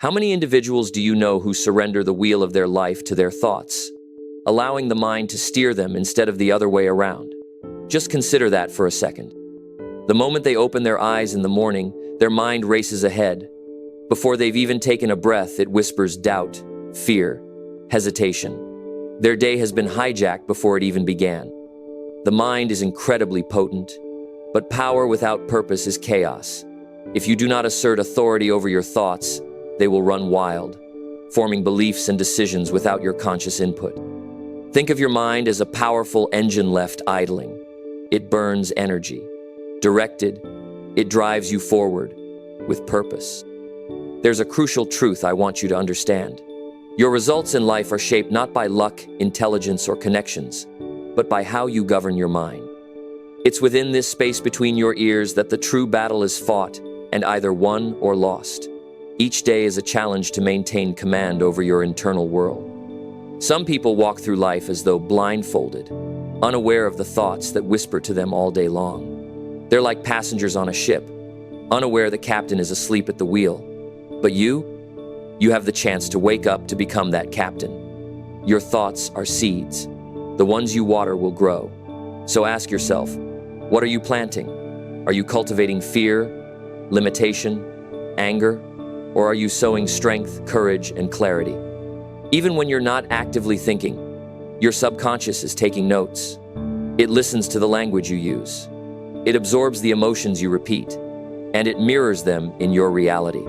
How many individuals do you know who surrender the wheel of their life to their thoughts, allowing the mind to steer them instead of the other way around? Just consider that for a second. The moment they open their eyes in the morning, their mind races ahead. Before they've even taken a breath, it whispers doubt, fear, hesitation. Their day has been hijacked before it even began. The mind is incredibly potent, but power without purpose is chaos. If you do not assert authority over your thoughts, they will run wild, forming beliefs and decisions without your conscious input. Think of your mind as a powerful engine left idling. It burns energy. Directed, it drives you forward with purpose. There's a crucial truth I want you to understand. Your results in life are shaped not by luck, intelligence, or connections, but by how you govern your mind. It's within this space between your ears that the true battle is fought and either won or lost. Each day is a challenge to maintain command over your internal world. Some people walk through life as though blindfolded, unaware of the thoughts that whisper to them all day long. They're like passengers on a ship, unaware the captain is asleep at the wheel. But you have the chance to wake up to become that captain. Your thoughts are seeds. The ones you water will grow. So ask yourself, what are you planting? Are you cultivating fear, limitation, anger? Or are you sowing strength, courage, and clarity? Even when you're not actively thinking, your subconscious is taking notes. It listens to the language you use. It absorbs the emotions you repeat, and it mirrors them in your reality.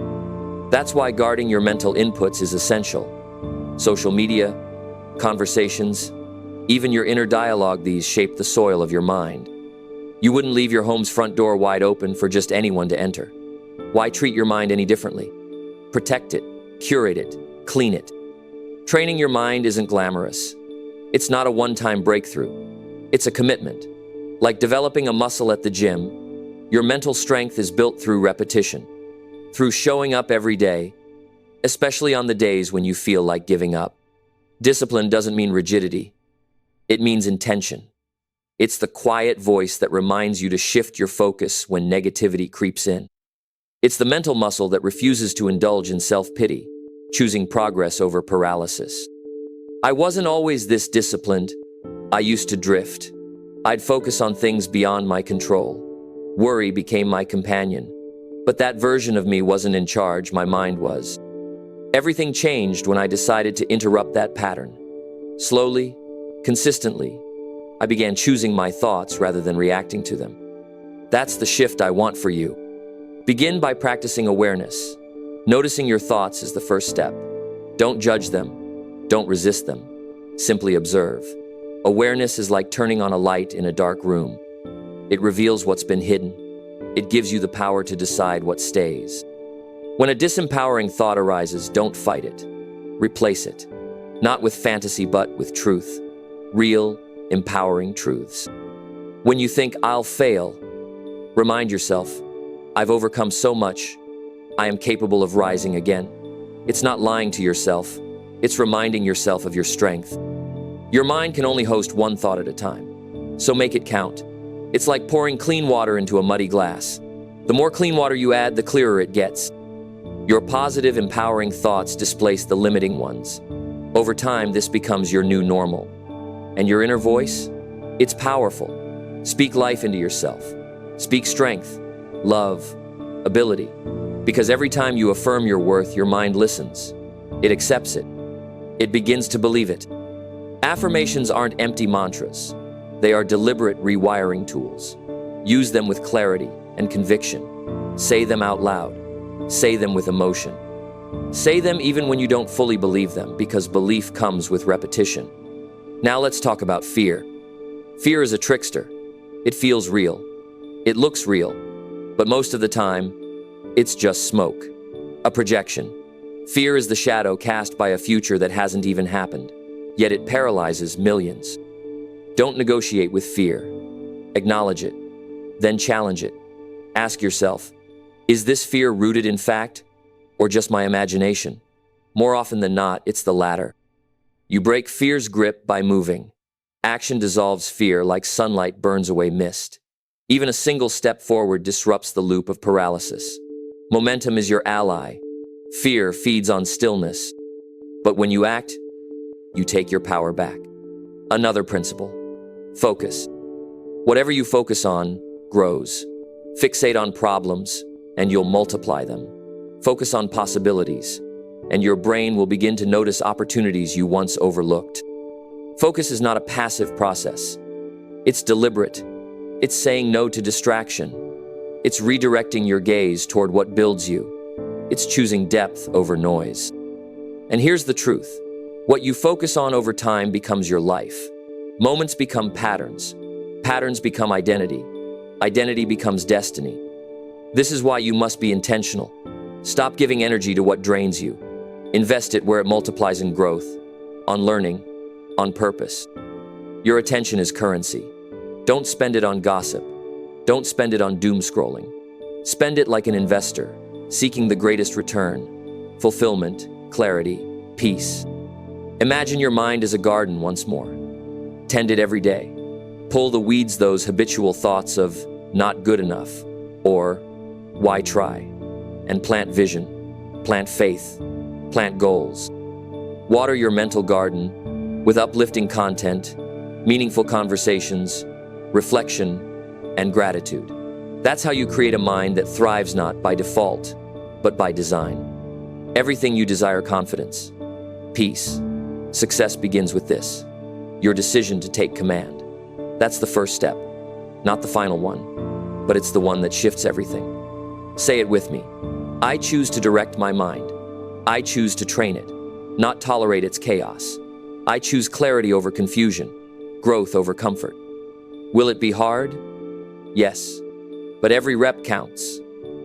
That's why guarding your mental inputs is essential. Social media, conversations, even your inner dialogue, these shape the soil of your mind. You wouldn't leave your home's front door wide open for just anyone to enter. Why treat your mind any differently? Protect it, curate it, clean it. Training your mind isn't glamorous. It's not a one-time breakthrough. It's a commitment. Like developing a muscle at the gym, your mental strength is built through repetition, through showing up every day, especially on the days when you feel like giving up. Discipline doesn't mean rigidity. It means intention. It's the quiet voice that reminds you to shift your focus when negativity creeps in. It's the mental muscle that refuses to indulge in self-pity, choosing progress over paralysis. I wasn't always this disciplined. I used to drift. I'd focus on things beyond my control. Worry became my companion. But that version of me wasn't in charge, my mind was. Everything changed when I decided to interrupt that pattern. Slowly, consistently, I began choosing my thoughts rather than reacting to them. That's the shift I want for you. Begin by practicing awareness. Noticing your thoughts is the first step. Don't judge them. Don't resist them. Simply observe. Awareness is like turning on a light in a dark room. It reveals what's been hidden. It gives you the power to decide what stays. When a disempowering thought arises, don't fight it. Replace it. Not with fantasy, but with truth. Real, empowering truths. When you think, I'll fail, remind yourself, I've overcome so much. I am capable of rising again. It's not lying to yourself. It's reminding yourself of your strength. Your mind can only host one thought at a time, so make it count. It's like pouring clean water into a muddy glass. The more clean water you add, the clearer it gets. Your positive, empowering thoughts displace the limiting ones. Over time, this becomes your new normal. And your inner voice? It's powerful. Speak life into yourself. Speak strength, love, ability. Because every time you affirm your worth, your mind listens. It accepts it. It begins to believe it. Affirmations aren't empty mantras. They are deliberate rewiring tools. Use them with clarity and conviction. Say them out loud. Say them with emotion. Say them even when you don't fully believe them, because belief comes with repetition. Now let's talk about fear. Fear is a trickster. It feels real. It looks real. But most of the time, it's just smoke. A projection. Fear is the shadow cast by a future that hasn't even happened. Yet it paralyzes millions. Don't negotiate with fear. Acknowledge it. Then challenge it. Ask yourself, is this fear rooted in fact, or just my imagination? More often than not, it's the latter. You break fear's grip by moving. Action dissolves fear like sunlight burns away mist. Even a single step forward disrupts the loop of paralysis. Momentum is your ally. Fear feeds on stillness. But when you act, you take your power back. Another principle. Focus. Whatever you focus on grows. Fixate on problems, and you'll multiply them. Focus on possibilities, and your brain will begin to notice opportunities you once overlooked. Focus is not a passive process. It's deliberate. It's saying no to distraction. It's redirecting your gaze toward what builds you. It's choosing depth over noise. And here's the truth. What you focus on over time becomes your life. Moments become patterns. Patterns become identity. Identity becomes destiny. This is why you must be intentional. Stop giving energy to what drains you. Invest it where it multiplies in growth, on learning, on purpose. Your attention is currency. Don't spend it on gossip. Don't spend it on doom scrolling. Spend it like an investor, seeking the greatest return, fulfillment, clarity, peace. Imagine your mind as a garden once more. Tend it every day. Pull the weeds, those habitual thoughts of not good enough or why try, and plant vision, plant faith, plant goals. Water your mental garden with uplifting content, meaningful conversations, reflection, and gratitude. That's how you create a mind that thrives not by default, but by design. Everything you desire: confidence, peace, success begins with this: your decision to take command. That's the first step, not the final one, but it's the one that shifts everything. Say it with me. I choose to direct my mind. I choose to train it, not tolerate its chaos. I choose clarity over confusion, growth over comfort. Will it be hard? Yes, but every rep counts.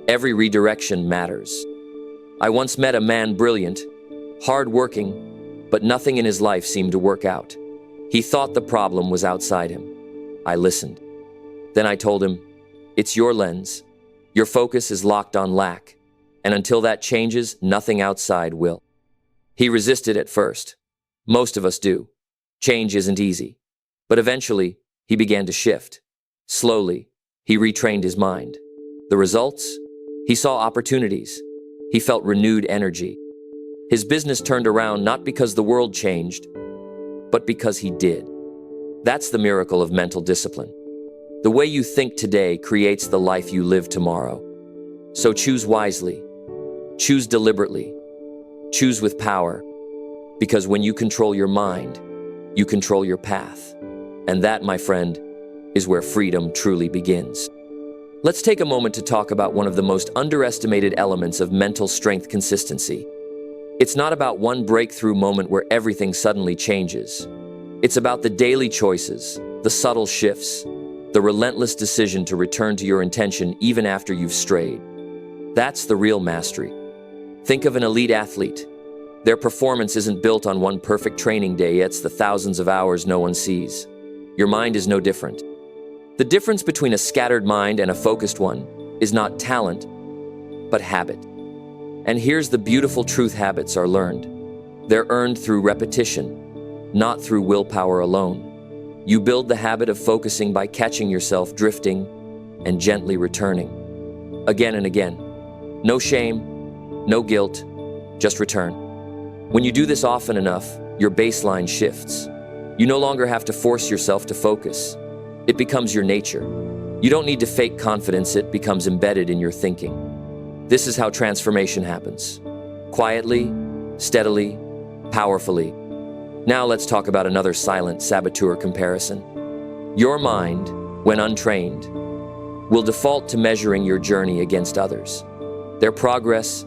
Every redirection matters. I once met a man brilliant, hard-working, but nothing in his life seemed to work out. He thought the problem was outside him. I listened. Then I told him, it's your lens. Your focus is locked on lack, and until that changes, nothing outside will. He resisted at first. Most of us do. Change isn't easy. But eventually, he began to shift. Slowly, he retrained his mind. The results? He saw opportunities. He felt renewed energy. His business turned around not because the world changed, but because he did. That's the miracle of mental discipline. The way you think today creates the life you live tomorrow. So choose wisely. Choose deliberately. Choose with power. Because when you control your mind, you control your path. And that, my friend, is where freedom truly begins. Let's take a moment to talk about one of the most underestimated elements of mental strength: consistency. It's not about one breakthrough moment where everything suddenly changes. It's about the daily choices, the subtle shifts, the relentless decision to return to your intention even after you've strayed. That's the real mastery. Think of an elite athlete. Their performance isn't built on one perfect training day, it's the thousands of hours no one sees. Your mind is no different. The difference between a scattered mind and a focused one is not talent, but habit. And here's the beautiful truth: habits are learned. They're earned through repetition, not through willpower alone. You build the habit of focusing by catching yourself drifting and gently returning. Again and again. No shame, no guilt, just return. When you do this often enough, your baseline shifts. You no longer have to force yourself to focus. It becomes your nature. You don't need to fake confidence, it becomes embedded in your thinking. This is how transformation happens. Quietly, steadily, powerfully. Now let's talk about another silent saboteur: comparison. Your mind, when untrained, will default to measuring your journey against others. Their progress,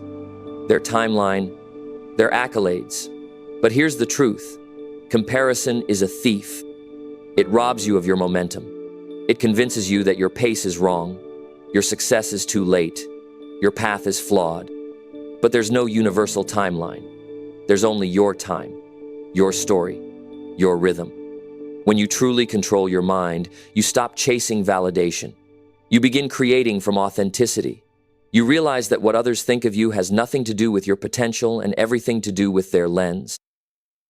their timeline, their accolades. But here's the truth. Comparison is a thief. It robs you of your momentum. It convinces you that your pace is wrong, your success is too late, your path is flawed. But there's no universal timeline. There's only your time, your story, your rhythm. When you truly control your mind, you stop chasing validation. You begin creating from authenticity. You realize that what others think of you has nothing to do with your potential and everything to do with their lens.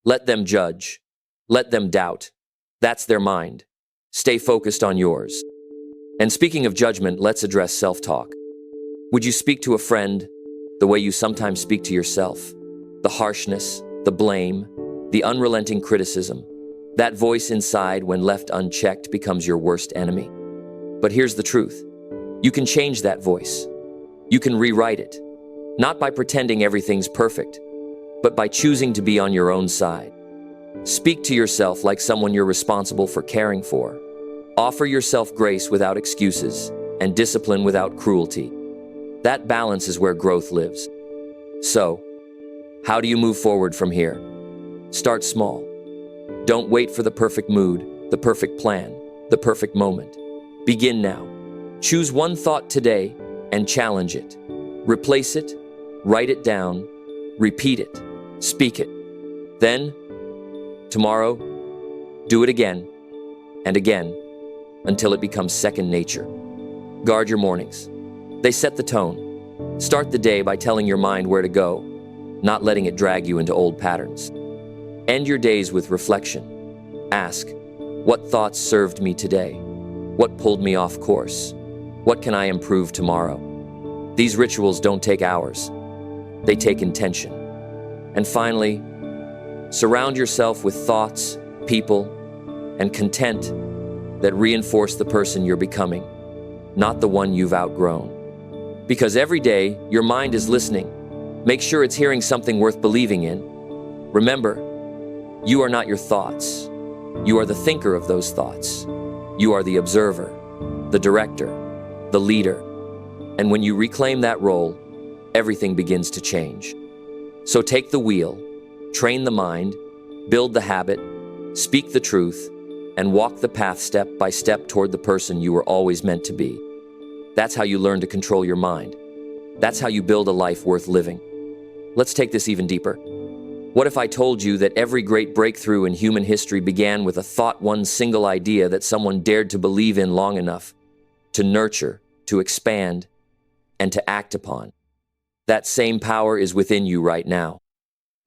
Let them judge. Let them doubt. That's their mind. Stay focused on yours. And speaking of judgment, let's address self-talk. Would you speak to a friend, the way you sometimes speak to yourself, the harshness, the blame, the unrelenting criticism. That voice inside, when left unchecked, becomes your worst enemy. But here's the truth. You can change that voice. You can rewrite it, not by pretending everything's perfect, but by choosing to be on your own side. Speak to yourself like someone you're responsible for caring for. Offer yourself grace without excuses and discipline without cruelty. That balance is where growth lives. So, how do you move forward from here? Start small. Don't wait for the perfect mood, the perfect plan, the perfect moment. Begin now. Choose one thought today and challenge it. Replace it, write it down, repeat it, speak it. Then, tomorrow, do it again and again until it becomes second nature. Guard your mornings. They set the tone. Start the day by telling your mind where to go, not letting it drag you into old patterns. End your days with reflection. Ask, what thoughts served me today? What pulled me off course? What can I improve tomorrow? These rituals don't take hours. They take intention. And finally, surround yourself with thoughts, people, and content that reinforce the person you're becoming, not the one you've outgrown. Because every day, your mind is listening. Make sure it's hearing something worth believing in. Remember, you are not your thoughts. You are the thinker of those thoughts. You are the observer, the director, the leader. And when you reclaim that role, everything begins to change. So take the wheel, train the mind, build the habit, speak the truth, and walk the path step by step toward the person you were always meant to be. That's how you learn to control your mind. That's how you build a life worth living. Let's take this even deeper. What if I told you that every great breakthrough in human history began with a thought, one single idea that someone dared to believe in long enough to nurture, to expand, and to act upon? That same power is within you right now.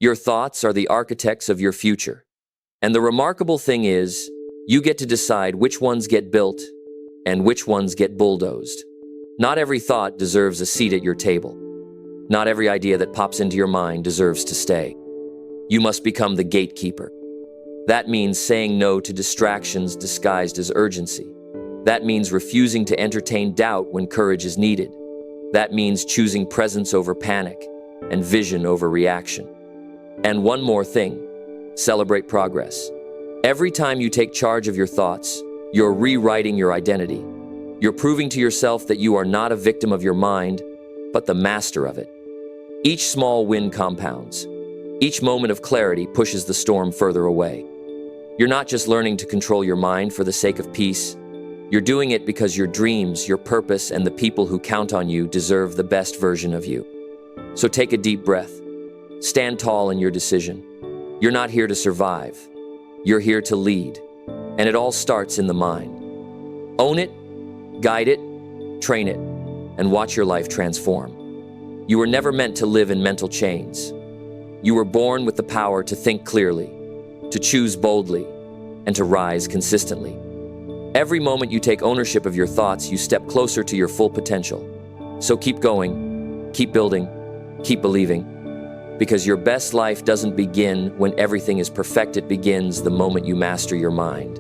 Your thoughts are the architects of your future. And the remarkable thing is, you get to decide which ones get built and which ones get bulldozed. Not every thought deserves a seat at your table. Not every idea that pops into your mind deserves to stay. You must become the gatekeeper. That means saying no to distractions disguised as urgency. That means refusing to entertain doubt when courage is needed. That means choosing presence over panic and vision over reaction. And one more thing, celebrate progress. Every time you take charge of your thoughts, you're rewriting your identity. You're proving to yourself that you are not a victim of your mind, but the master of it. Each small win compounds. Each moment of clarity pushes the storm further away. You're not just learning to control your mind for the sake of peace. You're doing it because your dreams, your purpose, and the people who count on you deserve the best version of you. So take a deep breath. Stand tall in your decision. You're not here to survive. You're here to lead. And it all starts in the mind. Own it, guide it, train it, and watch your life transform. You were never meant to live in mental chains. You were born with the power to think clearly, to choose boldly, and to rise consistently. Every moment you take ownership of your thoughts, you step closer to your full potential. So keep going, keep building, keep believing, because your best life doesn't begin when everything is perfect. It begins the moment you master your mind.